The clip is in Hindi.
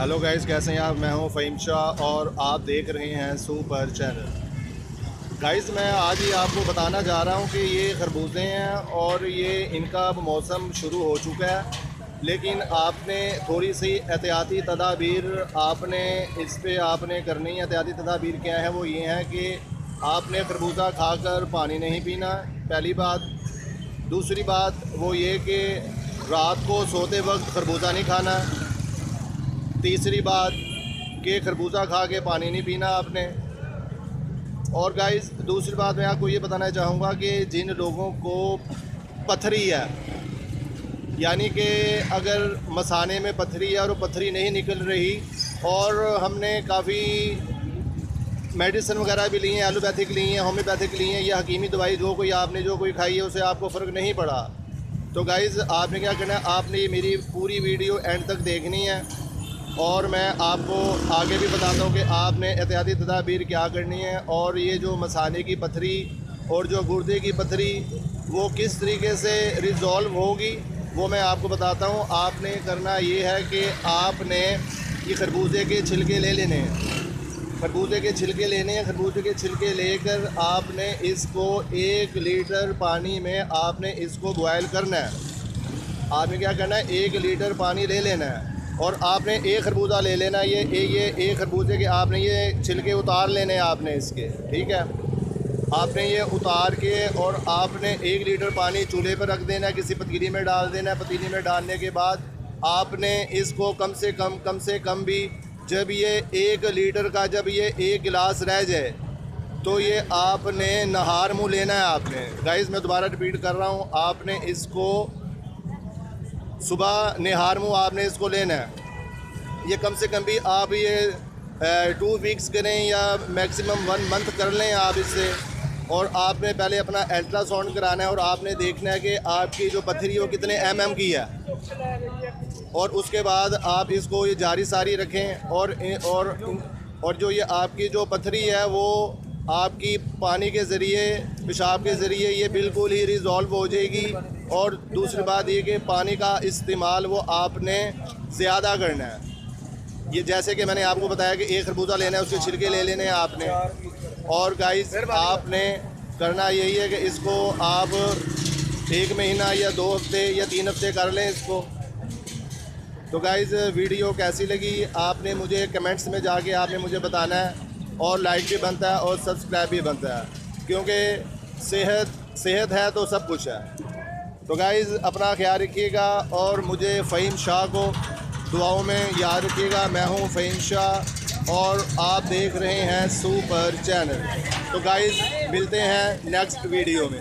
हेलो गाइस, कैसे हैं आप। मैं हूं फ़हीम शाह और आप देख रहे हैं सुपर चैनल। गाइस, मैं आज ही आपको बताना चाह रहा हूं कि ये खरबूजे हैं और ये इनका अब मौसम शुरू हो चुका है, लेकिन आपने थोड़ी सी एहतियाती तदाबीर आपने इस पे आपने करनी है। एहतियाती तदाबीर क्या है? वो ये है कि आपने खरबूजा खाकर पानी नहीं पीना, पहली बात। दूसरी बात वो ये कि रात को सोते वक्त खरबूजा नहीं खाना। तीसरी बात कि खरबूजा खा के पानी नहीं पीना आपने। और गाइस, दूसरी बात मैं आपको ये बताना चाहूँगा कि जिन लोगों को पथरी है, यानी कि अगर मसाने में पथरी है और वो पथरी नहीं निकल रही, और हमने काफ़ी मेडिसिन वगैरह भी ली हैं, एलोपैथिक ली हैं, होम्योपैथिक ली हैं, या हकीमी दवाई जो कोई खाई है उसे आपको फ़र्क नहीं पड़ा, तो गाइस आपने क्या करना है, आपने ये मेरी पूरी वीडियो एंड तक देखनी है। और मैं आपको आगे भी बताता हूँ कि आपने एहतियाती तदाबीर क्या करनी है, और ये जो मसाने की पथरी और जो गुर्दे की पथरी वो किस तरीके से रिज़ॉल्व होगी वो मैं आपको बताता हूँ। आपने करना ये है कि आपने ये खरबूजे के छिलके ले लेने हैं। खरबूजे के छिलके लेने हैं। खरबूजे के छिलके लेकर आपने इसको 1 लीटर पानी में आपने इसको बॉयल करना है। आपने क्या करना है, 1 लीटर पानी ले लेना है और आपने एक खरबूजा ले लेना है। ये एक खरबूजे के आपने ये छिलके उतार लेने हैं आपने इसके, ठीक है। आपने ये उतार के और आपने 1 लीटर पानी चूल्हे पर रख देना है, किसी पतीली में डाल देना है। पतीली में डालने के बाद आपने इसको कम से कम भी जब ये 1 लीटर का जब ये 1 गिलास रह जाए तो ये आपने नहार मुँह लेना है आपने। गाइस, मैं दोबारा रिपीट कर रहा हूँ, आपने इसको सुबह निहार मुँह आपने इसको लेना है। ये कम से कम भी आप ये 2 वीक्स करें या मैक्सिमम 1 मंथ कर लें आप इससे। और आपने पहले अपना अल्ट्रासाउंड कराना है और आपने देखना है कि आपकी जो पथरी वो कितने mm की है, और उसके बाद आप इसको ये जारी सारी रखें। और जो ये आपकी जो पथरी है वो आपकी पानी के ज़रिए, पेशाब के ज़रिए ये बिल्कुल ही रिज़ॉल्व हो जाएगी। और दूसरी बात ये कि पानी का इस्तेमाल वो आपने ज़्यादा करना है। ये जैसे कि मैंने आपको बताया कि 1 खरबूजा लेना है, उसके छिलके ले लेने हैं आपने। और गाइस, आपने करना यही है कि इसको आप 1 महीना या 2 हफ्ते या 3 हफ्ते कर लें इसको। तो गाइस, वीडियो कैसी लगी आपने मुझे कमेंट्स में जाके आपने मुझे बताना है। और लाइक भी बनता है और सब्सक्राइब भी बनता है, क्योंकि सेहत है तो सब कुछ है। तो गाइज़, अपना ख्याल रखिएगा और मुझे फ़हीम शाह को दुआओं में याद रखिएगा। मैं हूँ फ़हीम शाह और आप देख रहे हैं सुपर चैनल। तो गाइज़, मिलते हैं नेक्स्ट वीडियो में।